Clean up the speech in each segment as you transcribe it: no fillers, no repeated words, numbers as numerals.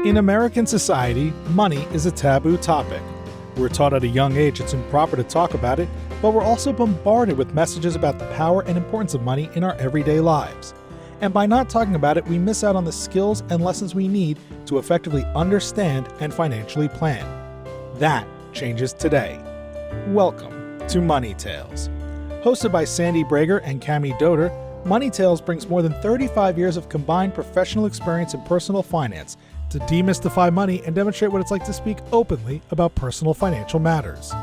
In American society, money is a taboo topic. We're taught at a young age it's improper to talk about it, but we're also bombarded with messages about the power and importance of money in our everyday lives. And by not talking about it, we miss out on the skills and lessons we need to effectively understand and financially plan. That changes today. Welcome to Money Tales. Hosted by Sandy Brager and Cami Doder, Money Tales brings more than 35 years of combined professional experience in personal finance to demystify money and demonstrate what it's like to speak openly about personal financial matters.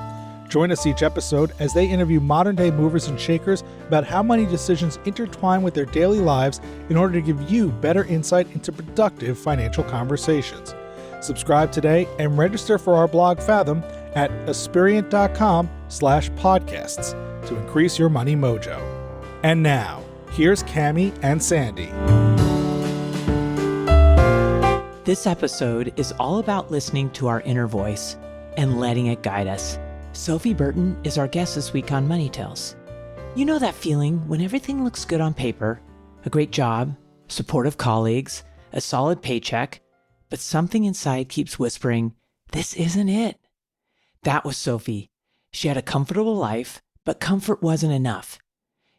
Join us each episode as they interview modern-day movers and shakers about how money decisions intertwine with their daily lives in order to give you better insight into productive financial conversations. Subscribe today and register for our blog Fathom at aspiriant.com/podcasts to increase your money mojo. And now, here's Cami and Sandy. This episode is all about listening to our inner voice and letting it guide us. Sophie Bertin is our guest this week on Money Tales. You know that feeling when everything looks good on paper, a great job, supportive colleagues, a solid paycheck, but something inside keeps whispering, this isn't it. That was Sophie. She had a comfortable life, but comfort wasn't enough.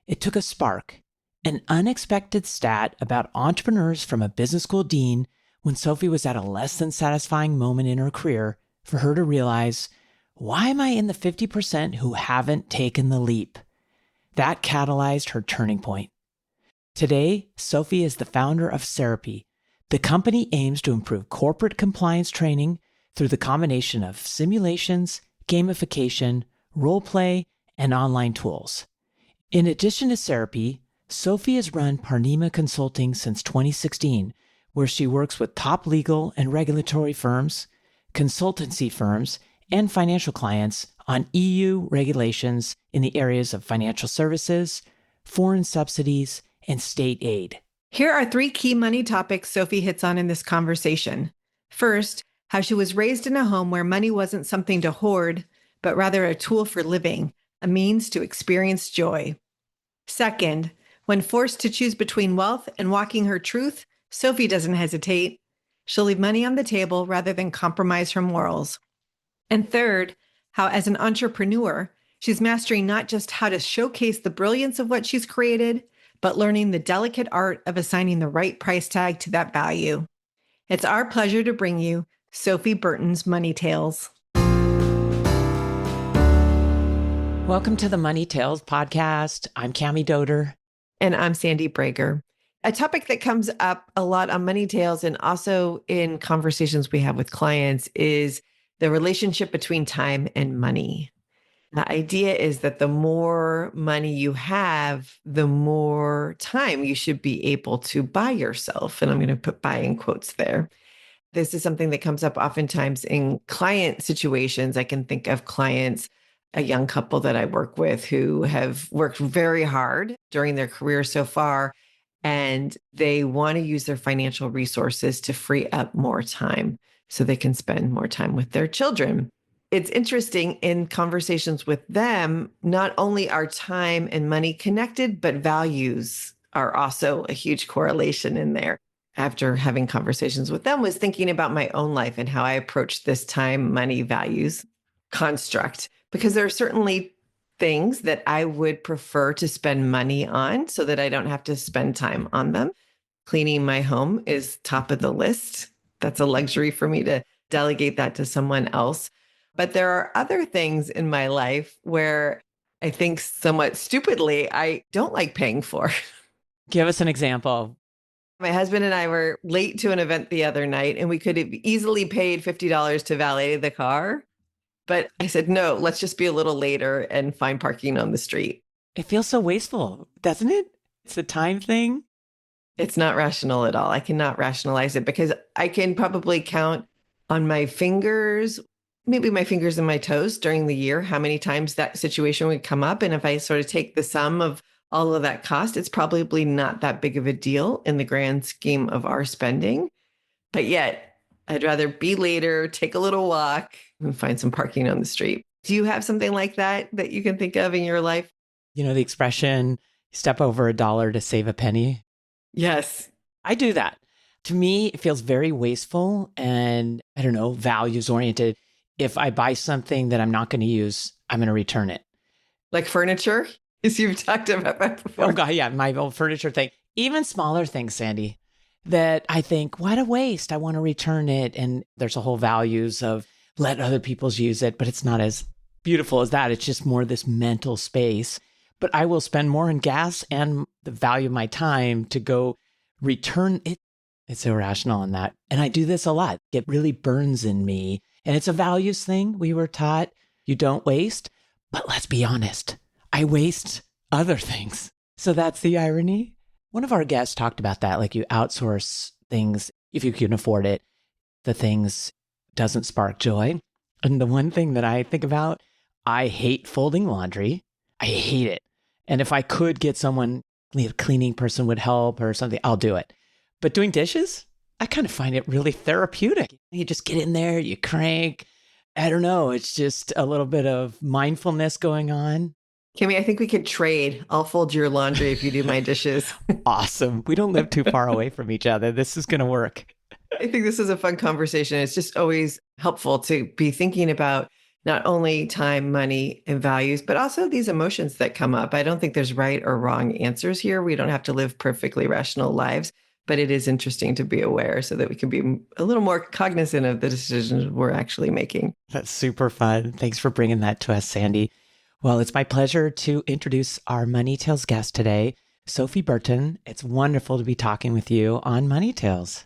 It took a spark, an unexpected stat about entrepreneurs from a business school dean when Sophie was at a less than satisfying moment in her career for her to realize, why am I in the 50% who haven't taken the leap? That catalyzed her turning point. Today, Sophie is the founder of Serapy. The company aims to improve corporate compliance training through the combination of simulations, gamification, role play, and online tools. In addition to Serapy, Sophie has run Parnima Consulting since 2016, where she works with top legal and regulatory firms, consultancy firms, and financial clients on EU regulations in the areas of financial services, foreign subsidies, and state aid. Here are 3 key money topics Sophie hits on in this conversation. First, how she was raised in a home where money wasn't something to hoard, but rather a tool for living, a means to experience joy. Second, when forced to choose between wealth and walking her truth, Sophie doesn't hesitate. She'll leave money on the table rather than compromise her morals. And third, how as an entrepreneur, she's mastering not just how to showcase the brilliance of what she's created, but learning the delicate art of assigning the right price tag to that value. It's our pleasure to bring you Sophie Bertin's Money Tales. Welcome to the Money Tales podcast. I'm Cami Doder. And I'm Sandy Brager. A topic that comes up a lot on Money Tales and also in conversations we have with clients is the relationship between time and money. The idea is that the more money you have, the more time you should be able to buy yourself. And I'm going to put buy in quotes there. This is something that comes up oftentimes in client situations. I can think of clients, a young couple that I work with who have worked very hard during their career so far, and they want to use their financial resources to free up more time so they can spend more time with their children. It's interesting in conversations with them, not only are time and money connected, but values are also a huge correlation in there. After having conversations with them, was thinking about my own life and how I approach this time, money, values construct, because there are certainly things that I would prefer to spend money on so that I don't have to spend time on them. Cleaning my home is top of the list. That's a luxury for me to delegate that to someone else. But there are other things in my life where I think somewhat stupidly, I don't like paying for. Give us an example. My husband and I were late to an event the other night, and we could have easily paid $50 to valet the car. But I said, no, let's just be a little later and find parking on the street. It feels so wasteful, doesn't it? It's a time thing. It's not rational at all. I cannot rationalize it because I can probably count on my fingers, maybe my fingers and my toes during the year, how many times that situation would come up. And if I sort of take the sum of all of that cost, it's probably not that big of a deal in the grand scheme of our spending. But yet, I'd rather be later, take a little walk, and find some parking on the street. Do you have something like that that you can think of in your life? You know, the expression, step over $1 to save a penny. Yes. I do that. To me, it feels very wasteful and, I don't know, values oriented. If I buy something that I'm not going to use, I'm going to return it. Like furniture, as you've talked about that before. Oh, God, yeah, my old furniture thing. Even smaller things, Sandy, that I think, what a waste. I want to return it. And there's a whole values of let other people's use it, but it's not as beautiful as that. It's just more this mental space. But I will spend more in gas and the value of my time to go return it. It's irrational in that. And I do this a lot. It really burns in me. And it's a values thing. We were taught you don't waste. But let's be honest, I waste other things. So that's the irony. One of our guests talked about that, like you outsource things if you can afford it. The things doesn't spark joy. And the one thing that I think about, I hate folding laundry. I hate it. And if I could get someone, a cleaning person would help or something, I'll do it. But doing dishes, I kind of find it really therapeutic. You just get in there, you crank. I don't know. It's just a little bit of mindfulness going on. Kimmy, I think we could trade. I'll fold your laundry if you do my dishes. Awesome. We don't live too far away from each other. This is going to work. I think this is a fun conversation. It's just always helpful to be thinking about not only time, money, and values, but also these emotions that come up. I don't think there's right or wrong answers here. We don't have to live perfectly rational lives, but it is interesting to be aware so that we can be a little more cognizant of the decisions we're actually making. That's super fun. Thanks for bringing that to us, Sandy. Well, it's my pleasure to introduce our Money Tales guest today, Sophie Bertin. It's wonderful to be talking with you on Money Tales.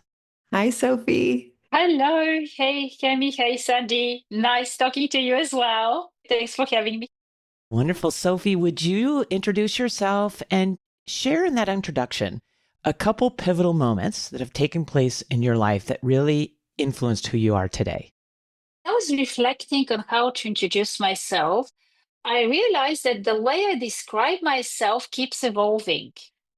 Hi, Sophie. Hello. Hey, Kemi. Hey, Sandy. Nice talking to you as well. Thanks for having me. Wonderful. Sophie, would you introduce yourself and share in that introduction a couple pivotal moments that have taken place in your life that really influenced who you are today? I was reflecting on how to introduce myself. I realized that the way I describe myself keeps evolving.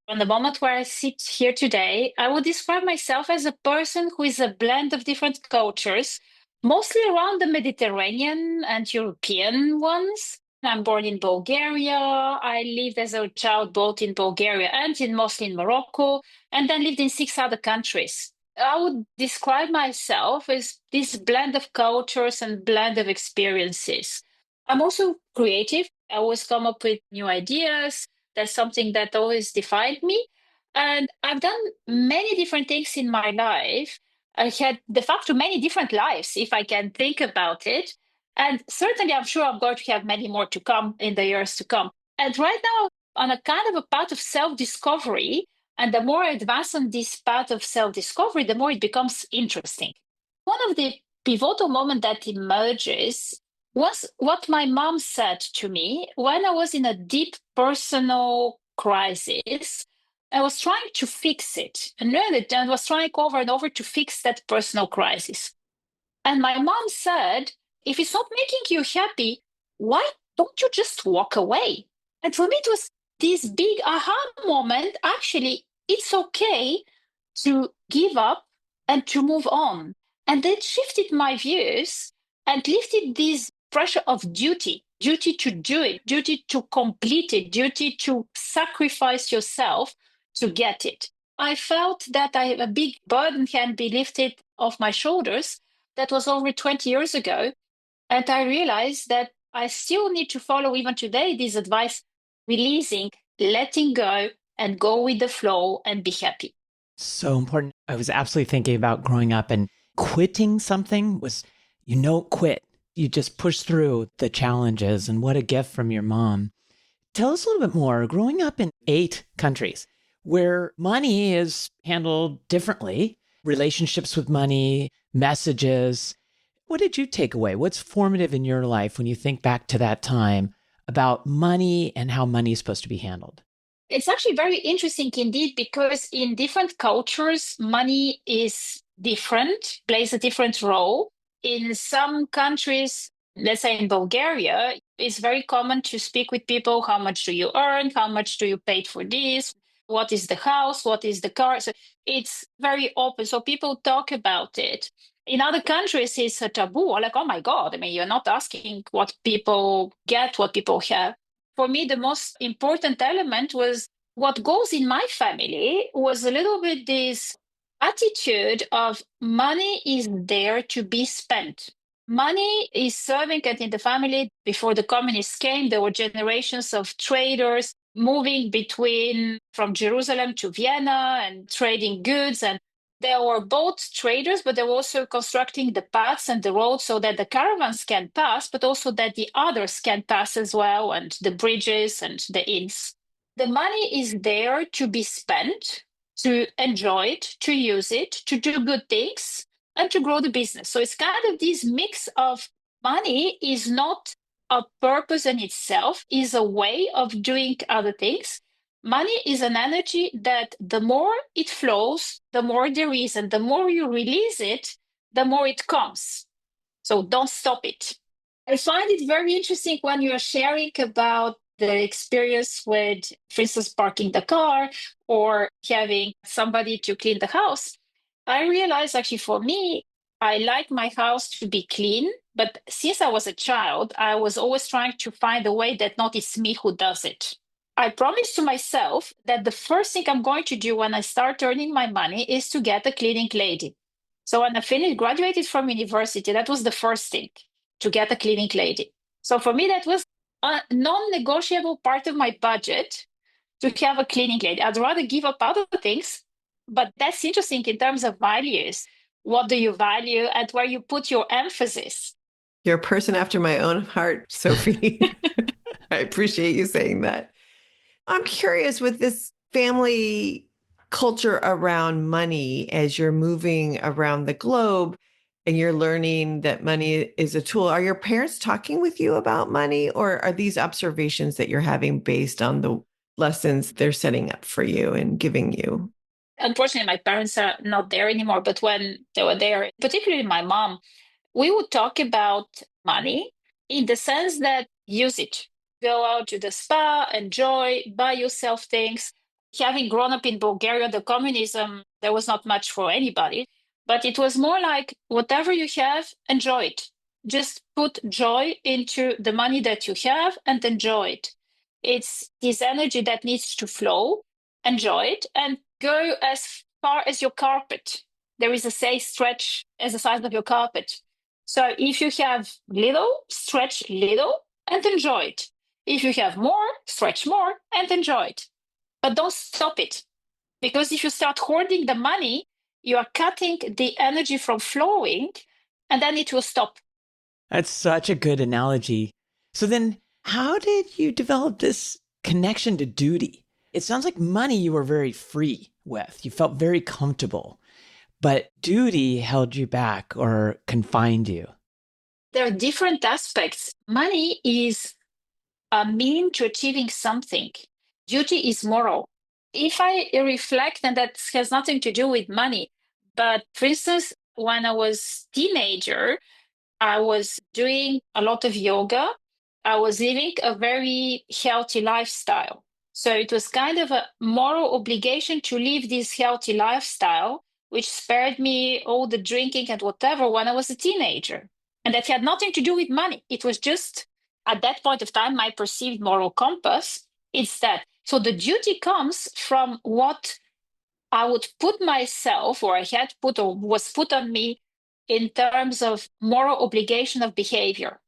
On the moment where I sit here today, I would describe myself as a person who is a blend of different cultures, mostly around the Mediterranean and European ones. I'm born in Bulgaria. I lived as a child both in Bulgaria and mostly in Morocco, and then lived in 6 other countries. I would describe myself as this blend of cultures and blend of experiences. I'm also creative. I always come up with new ideas. That's something that always defined me. And I've done many different things in my life. I had de facto many different lives, if I can think about it. And certainly, I'm sure I'm going to have many more to come in the years to come. And right now, on a kind of a path of self-discovery, and the more I advance on this path of self-discovery, the more it becomes interesting. One of the pivotal moments that emerges was what my mom said to me when I was in a deep personal crisis. I was trying to fix it and I was trying over and over to fix that personal crisis. And my mom said, if it's not making you happy, why don't you just walk away? And for me, it was this big aha moment. Actually, it's okay to give up and to move on. And that shifted my views and lifted this pressure of duty to do it, duty to complete it, duty to sacrifice yourself to get it. I felt that a big burden can be lifted off my shoulders. That was over 20 years ago. And I realized that I still need to follow even today this advice, releasing, letting go, and go with the flow and be happy. So important. I was absolutely thinking about growing up and quitting something was, quit. You just push through the challenges, and what a gift from your mom. Tell us a little bit more. Growing up in 8 countries where money is handled differently, relationships with money, messages. What did you take away? What's formative in your life when you think back to that time about money and how money is supposed to be handled? It's actually very interesting indeed, because in different cultures, money is different, plays a different role. In some countries, let's say in Bulgaria, it's very common to speak with people. How much do you earn? How much do you pay for this? What is the house? What is the car? So it's very open. So people talk about it. In other countries, it's a taboo. Like, oh my God, I mean, you're not asking what people get, what people have. For me, the most important element was what goes in my family was a little bit this attitude of money is there to be spent. Money is serving it in the family. Before the communists came, there were generations of traders moving between from Jerusalem to Vienna and trading goods. And there were both traders, but they were also constructing the paths and the roads so that the caravans can pass, but also that the others can pass as well, and the bridges and the inns. The money is there to be spent, to enjoy it, to use it, to do good things, and to grow the business. So it's kind of this mix of money is not a purpose in itself, is a way of doing other things. Money is an energy that the more it flows, the more there is, and the more you release it, the more it comes. So don't stop it. I find it very interesting when you're sharing about the experience with, for instance, parking the car or having somebody to clean the house. I realized actually for me, I like my house to be clean, but since I was a child, I was always trying to find a way that not it's me who does it. I promised to myself that the first thing I'm going to do when I start earning my money is to get a cleaning lady. So when I finished, graduated from university, that was the first thing, to get a cleaning lady. So for me, that was a non-negotiable part of my budget to have a cleaning lady. I'd rather give up other things, but that's interesting in terms of values. What do you value and where you put your emphasis? You're a person after my own heart, Sophie. I appreciate you saying that. I'm curious with this family culture around money as you're moving around the globe and you're learning that money is a tool. Are your parents talking with you about money, or are these observations that you're having based on the lessons they're setting up for you and giving you? Unfortunately, my parents are not there anymore, but when they were there, particularly my mom, we would talk about money in the sense that use it. Go out to the spa, enjoy, buy yourself things. Having grown up in Bulgaria, the communism, there was not much for anybody, but it was more like whatever you have, enjoy it. Just put joy into the money that you have and enjoy it. It's this energy that needs to flow, enjoy it, and go as far as your carpet. There is a say, stretch as the size of your carpet. So if you have little, stretch little and enjoy it. If you have more, stretch more and enjoy it. But don't stop it. Because if you start hoarding the money, you are cutting the energy from flowing and then it will stop. That's such a good analogy. So then, how did you develop this connection to duty? It sounds like money you were very free with. You felt very comfortable, but duty held you back or confined you. There are different aspects. Money is a mean to achieving something. Duty is moral. If I reflect, and that has nothing to do with money, but for instance, when I was teenager, I was doing a lot of yoga. I was living a very healthy lifestyle. So it was kind of a moral obligation to live this healthy lifestyle, which spared me all the drinking and whatever when I was a teenager. And that had nothing to do with money. It was just at that point of time, my perceived moral compass. It's that. So the duty comes from what I would put myself, or I had put, or was put on me in terms of moral obligation of behavior.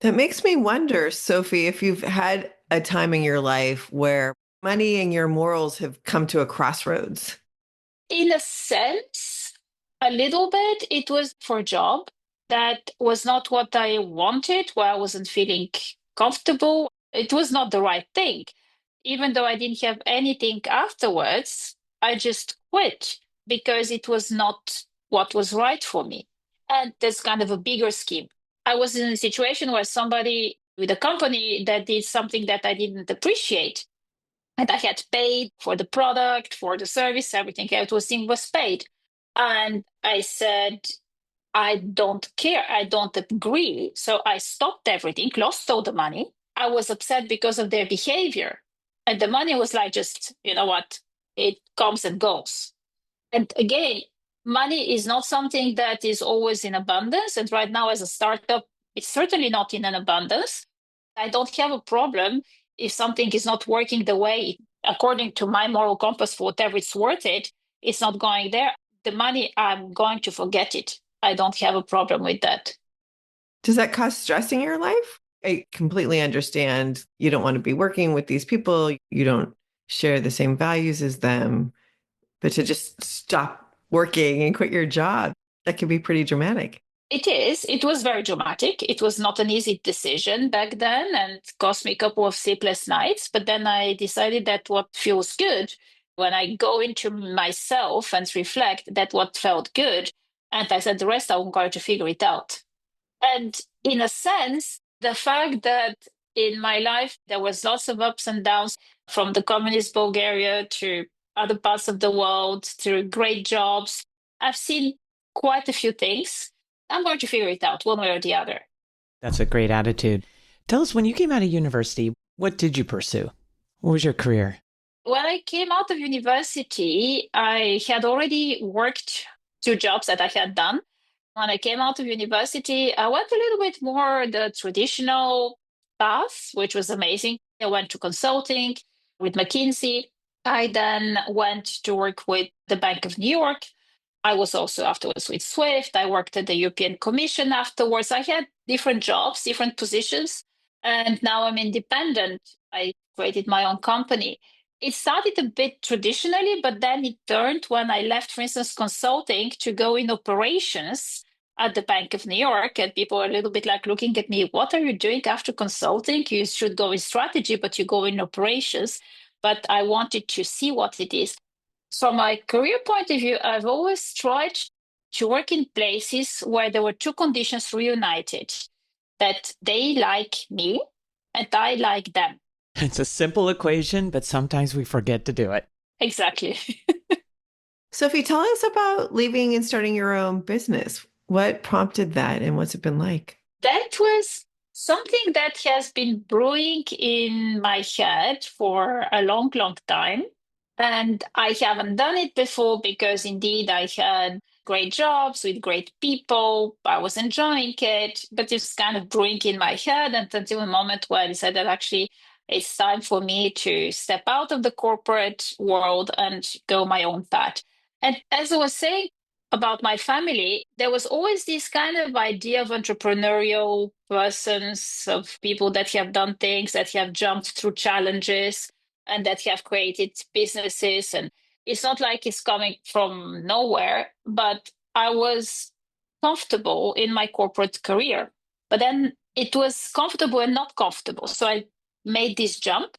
That makes me wonder, Sophie, if you've had a time in your life where money and your morals have come to a crossroads. In a sense, a little bit, it was for a job that was not what I wanted, where I wasn't feeling comfortable. It was not the right thing. Even though I didn't have anything afterwards, I just quit because it was not what was right for me. And there's kind of a bigger scheme. I was in a situation where somebody with a company that did something that I didn't appreciate. And I had paid for the product, for the service, everything was paid. And I said, I don't care. I don't agree. So I stopped everything, lost all the money. I was upset because of their behavior. And the money was like, just, you know what? It comes and goes. And again, money is not something that is always in abundance. And right now, as a startup, it's certainly not in an abundance. I don't have a problem if something is not working the way, according to my moral compass, for whatever it's worth it, it's not going there. the money, I'm going to forget it. I don't have a problem with that. Does that cause stress in your life? I completely understand you don't want to be working with these people. You don't share the same values as them, but to just stop working and quit your job, that can be pretty dramatic. It is. It was very dramatic. It was not an easy decision back then and cost me a couple of sleepless nights. But then I decided that what feels good, when I go into myself and reflect, that what felt good. And I said, the rest I'm going to figure it out. And in a sense, the fact that in my life there was lots of ups and downs, from the communist Bulgaria to other parts of the world to great jobs, I've seen quite a few things. I'm going to figure it out one way or the other. That's a great attitude. Tell us, when you came out of university, what did you pursue? What was your career? When I came out of university, I had already worked 2 jobs that I had done. When I came out of university, I went a little bit more the traditional path, which was amazing. I went to consulting with McKinsey. I then went to work with the Bank of New York. I was also afterwards with Swift. I worked at the European Commission afterwards. I had different jobs, different positions, and now I'm independent. I created my own company. It started a bit traditionally, but then it turned when I left, for instance, consulting to go in operations at the Bank of New York. And people are a little bit like looking at me, what are you doing after consulting? You should go in strategy, but you go in operations. But I wanted to see what it is. From my career point of view, I've always tried to work in places where there were two conditions reunited, that they like me and I like them. It's a simple equation, but sometimes we forget to do it. Exactly. Sophie, tell us about leaving and starting your own business. What prompted that and what's it been like? That was something that has been brewing in my head for a long, long time. And I haven't done it before because indeed I had great jobs with great people. I was enjoying it, but it's kind of brewing in my head, and until a moment where I decided actually it's time for me to step out of the corporate world and go my own path. And as I was saying about my family, there was always this kind of idea of entrepreneurial persons, of people that have done things, that have jumped through challenges, and that have created businesses. And it's not like it's coming from nowhere, but I was comfortable in my corporate career. But then it was comfortable and not comfortable. So I made this jump.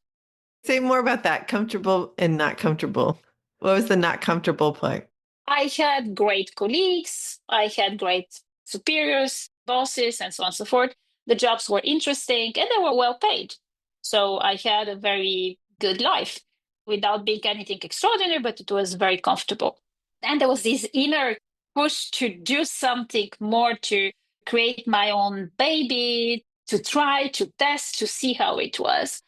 Say more about that, comfortable and not comfortable. What was the not comfortable part? I had great colleagues, I had great superiors, bosses, and so on and so forth. The jobs were interesting and they were well paid. So I had a very good life without being anything extraordinary, but it was very comfortable. And there was this inner push to do something more, to create my own baby, to try, to test, to see how it was.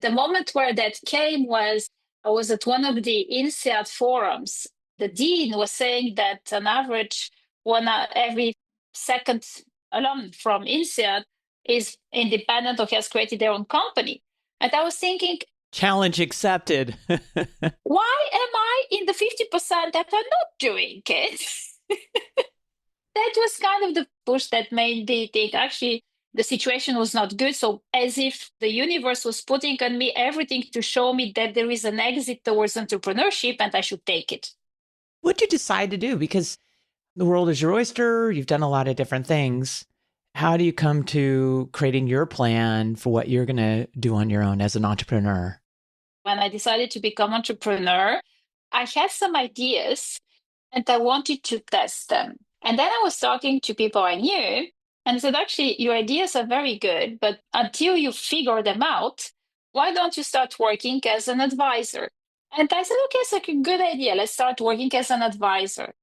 The moment where that came was I was at one of the INSEAD forums. The dean was saying that on average, every second alum from INSEAD is independent or has created their own company. And I was thinking, challenge accepted. why am I in the 50% that are not doing it? That was kind of the push that made me think actually the situation was not good. So as if the universe was putting on me everything to show me that there is an exit towards entrepreneurship and I should take it. What did you decide to do? Because the world is your oyster. You've done a lot of different things. How do you come to creating your plan for what you're going to do on your own as an entrepreneur? When I decided to become entrepreneur, I had some ideas and I wanted to test them. And then I was talking to people I knew and I said, actually, your ideas are very good, but until you figure them out, why don't you start working as an advisor? And I said, okay, it's like a good idea. Let's start working as an advisor.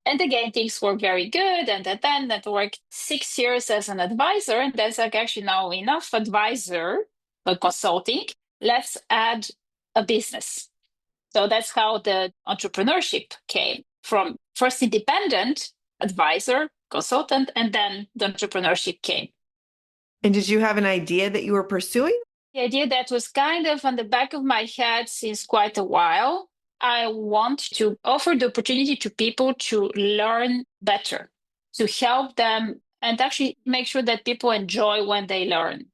And again, things were very good. And then I worked 6 years as an advisor. And that's like actually now enough advisor, but consulting. Let's add a business. So that's how the entrepreneurship came from first independent, advisor, consultant, and then the entrepreneurship came. And did you have an idea that you were pursuing? The idea that was kind of on the back of my head since quite a while. I want to offer the opportunity to people to learn better, to help them and actually make sure that people enjoy when they learn,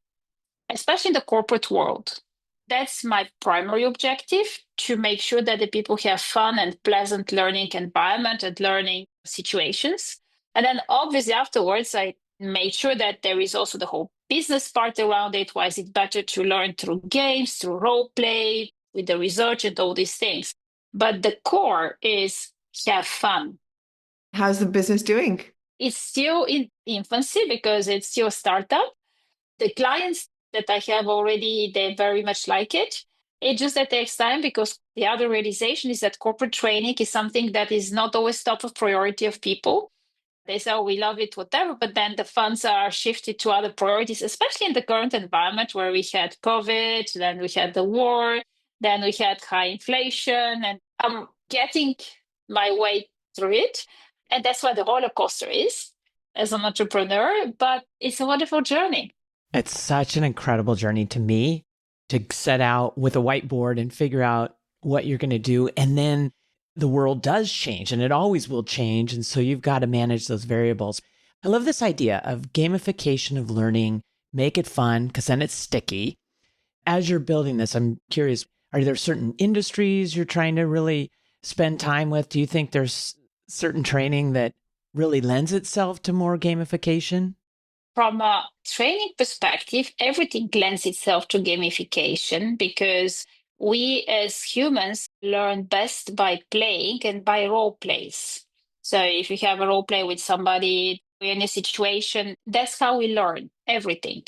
especially in the corporate world. That's my primary objective, to make sure that the people have fun and pleasant learning environment and learning situations. And then obviously afterwards, I made sure that there is also the whole business part around it. Why is it better to learn through games, through role play, with the research and all these things? But the core is have fun. How's the business doing? It's still in infancy because it's still a startup. The clients that I have already, they very much like it. It just that takes time, because the other realization is that corporate training is something that is not always top of priority of people. They say, oh, we love it, whatever, but then the funds are shifted to other priorities, especially in the current environment where we had COVID, then we had the war, then we had high inflation, and I'm getting my way through it. And that's what the roller coaster is as an entrepreneur, but it's a wonderful journey. It's such an incredible journey to me to set out with a whiteboard and figure out what you're going to do. And then the world does change, and it always will change. And so you've got to manage those variables. I love this idea of gamification of learning, make it fun, because then it's sticky. As you're building this, I'm curious, are there certain industries you're trying to really spend time with? Do you think there's certain training that really lends itself to more gamification? From a training perspective, everything lends itself to gamification, because we as humans learn best by playing and by role plays. So if you have a role play with somebody in a situation, that's how we learn everything.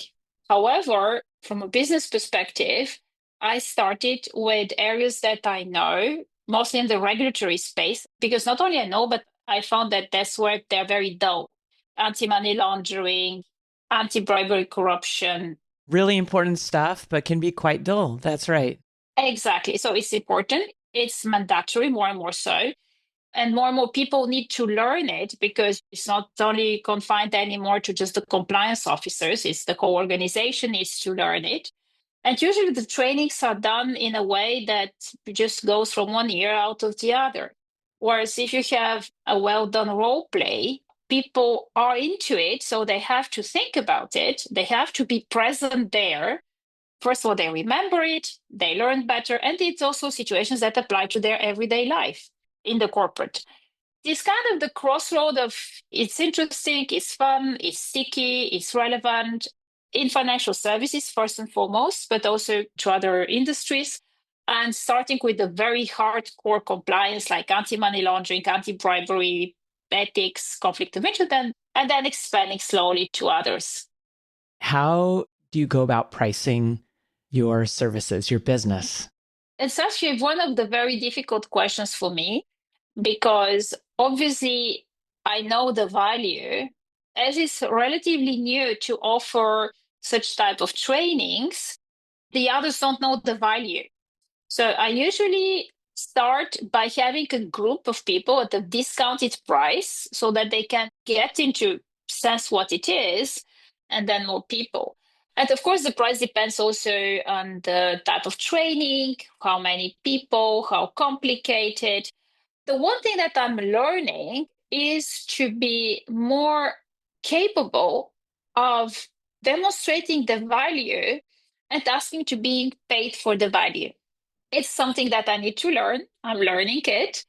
However, from a business perspective, I started with areas that I know, mostly in the regulatory space, because not only I know, but I found that that's where they're very dull. Anti-money laundering, anti-bribery, corruption. Really important stuff, but can be quite dull. That's right. Exactly. So it's important. It's mandatory, more and more so. And more people need to learn it, because it's not only confined anymore to just the compliance officers. It's the whole organization needs to learn it. And usually the trainings are done in a way that just goes from one ear out of the other. Whereas if you have a well-done role play, people are into it, so they have to think about it. They have to be present there. First of all, they remember it, they learn better, and it's also situations that apply to their everyday life in the corporate. It's kind of the crossroad of it's interesting, it's fun, it's sticky, it's relevant in financial services, first and foremost, but also to other industries. And starting with the very hardcore compliance like anti-money laundering, anti-bribery, ethics, conflict of interest, and then expanding slowly to others. How do you go about pricing your services, your business? It's actually one of the very difficult questions for me, because obviously I know the value, as it's relatively new to offer such type of trainings. The others don't know the value. So I usually start by having a group of people at a discounted price so that they can get into sense what it is, and then more people. And of course, the price depends also on the type of training, how many people, how complicated. The one thing that I'm learning is to be more capable of demonstrating the value and asking to be paid for the value. It's something that I need to learn. I'm learning it.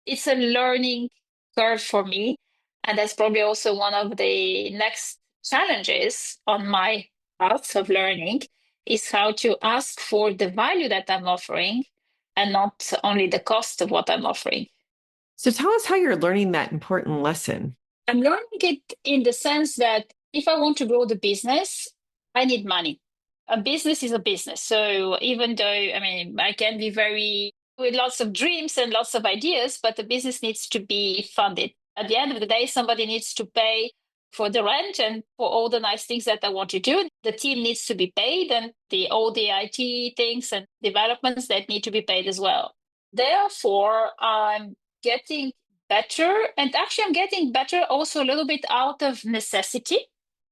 It's a learning curve for me. And that's probably also one of the next challenges on my path of learning, is how to ask for the value that I'm offering and not only the cost of what I'm offering. So tell us how you're learning that important lesson. I'm learning it in the sense that if I want to grow the business, I need money. A business is a business. So even though, I can be very with lots of dreams and lots of ideas, but the business needs to be funded. At the end of the day, somebody needs to pay for the rent and for all the nice things that I want to do. The team needs to be paid, and all the IT things and developments that need to be paid as well. Therefore, I'm getting better, and actually I'm getting better also a little bit out of necessity,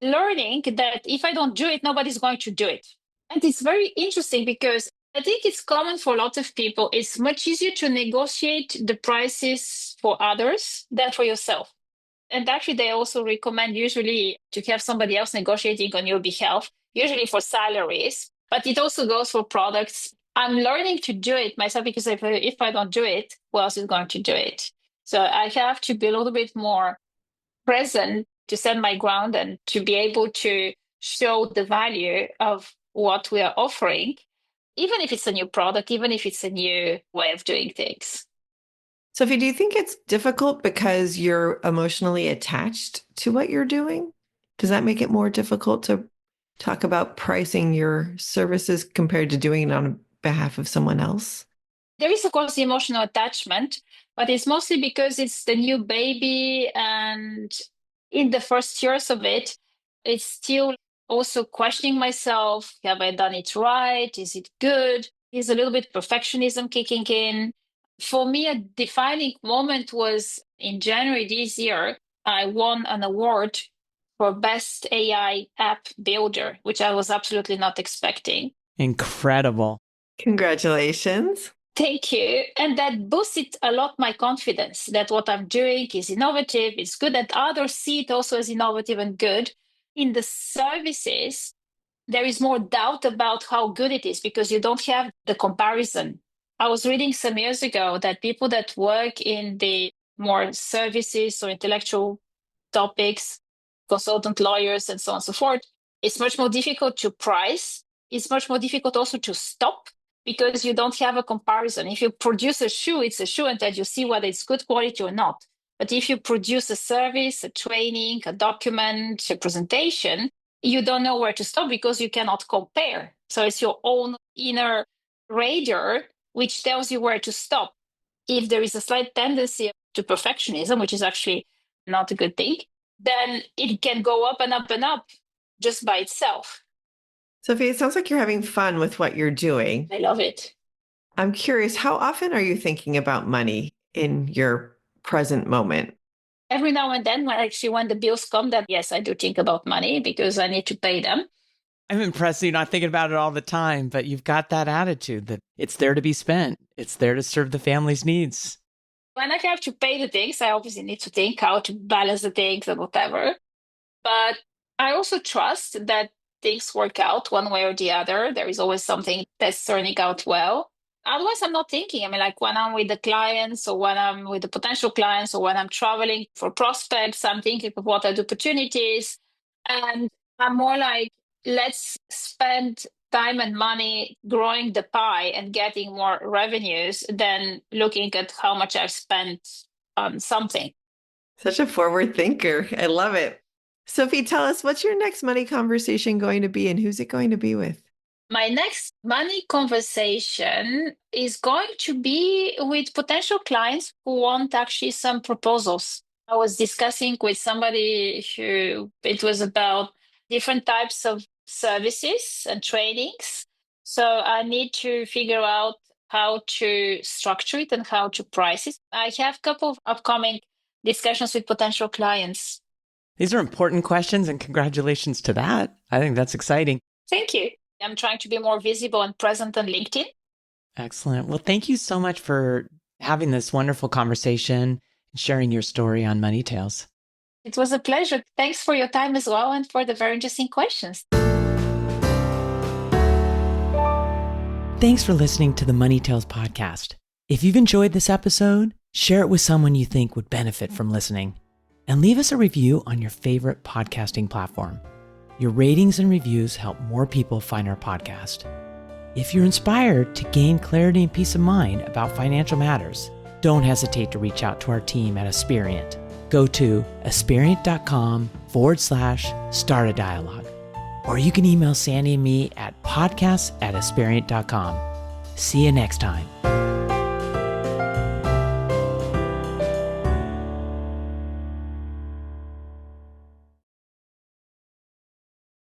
learning that if I don't do it, nobody's going to do it. And it's very interesting because I think it's common for a lot of people. It's much easier to negotiate the prices for others than for yourself. And actually, they also recommend usually to have somebody else negotiating on your behalf, usually for salaries, but it also goes for products. I'm learning to do it myself because if I don't do it, who else is going to do it? So I have to be a little bit more present to stand my ground and to be able to show the value of what we are offering, even if it's a new product, even if it's a new way of doing things. Sophie, do you think it's difficult because you're emotionally attached to what you're doing? Does that make it more difficult to talk about pricing your services compared to doing it on behalf of someone else? There is, of course, the emotional attachment, but it's mostly because it's the new baby. And in the first years of it, it's still also questioning myself. Have I done it right? Is it good? Is a little bit perfectionism kicking in? For me, a defining moment was in January this year. I won an award for Best AI App Builder, which I was absolutely not expecting. Incredible. Congratulations. Thank you. And that boosted a lot my confidence that what I'm doing is innovative, it's good, that others see it also as innovative and good. In the services, there is more doubt about how good it is because you don't have the comparison. I was reading some years ago that people that work in the more services or intellectual topics, consultant lawyers, and so on and so forth, it's much more difficult to price. It's much more difficult also to stop because you don't have a comparison. If you produce a shoe, it's a shoe, and that you see whether it's good quality or not. But if you produce a service, a training, a document, a presentation, you don't know where to stop because you cannot compare. So it's your own inner radar which tells you where to stop. If there is a slight tendency to perfectionism, which is actually not a good thing, then it can go up and up and up just by itself. Sophie, it sounds like you're having fun with what you're doing. I love it. I'm curious, how often are you thinking about money in your present moment? Every now and then, when the bills come, that yes, I do think about money because I need to pay them. I'm impressed you're not thinking about it all the time, but you've got that attitude that it's there to be spent. It's there to serve the family's needs. When I have to pay the things, I obviously need to think how to balance the things and whatever. But I also trust that things work out one way or the other. There is always something that's turning out well. Otherwise, I'm not thinking. I mean, like when I'm with the clients or when I'm with the potential clients or when I'm traveling for prospects, I'm thinking of what are the opportunities. And I'm more like, let's spend time and money growing the pie and getting more revenues than looking at how much I've spent on something. Such a forward thinker. I love it. Sophie, tell us, what's your next money conversation going to be and who's it going to be with? My next money conversation is going to be with potential clients who want actually some proposals. I was discussing with somebody who it was about different types of services and trainings. So I need to figure out how to structure it and how to price it. I have a couple of upcoming discussions with potential clients. These are important questions, and congratulations to that. I think that's exciting. Thank you. I'm trying to be more visible and present on LinkedIn. Excellent. Well, thank you so much for having this wonderful conversation and sharing your story on Money Tales. It was a pleasure. Thanks for your time as well and for the very interesting questions. Thanks for listening to the Money Tales podcast. If you've enjoyed this episode, share it with someone you think would benefit from listening. And leave us a review on your favorite podcasting platform. Your ratings and reviews help more people find our podcast. If you're inspired to gain clarity and peace of mind about financial matters, don't hesitate to reach out to our team at Aspirient. Go to aspirient.com/start a dialogue. Or you can email Sandy and me at podcasts@aspirient.com. See you next time.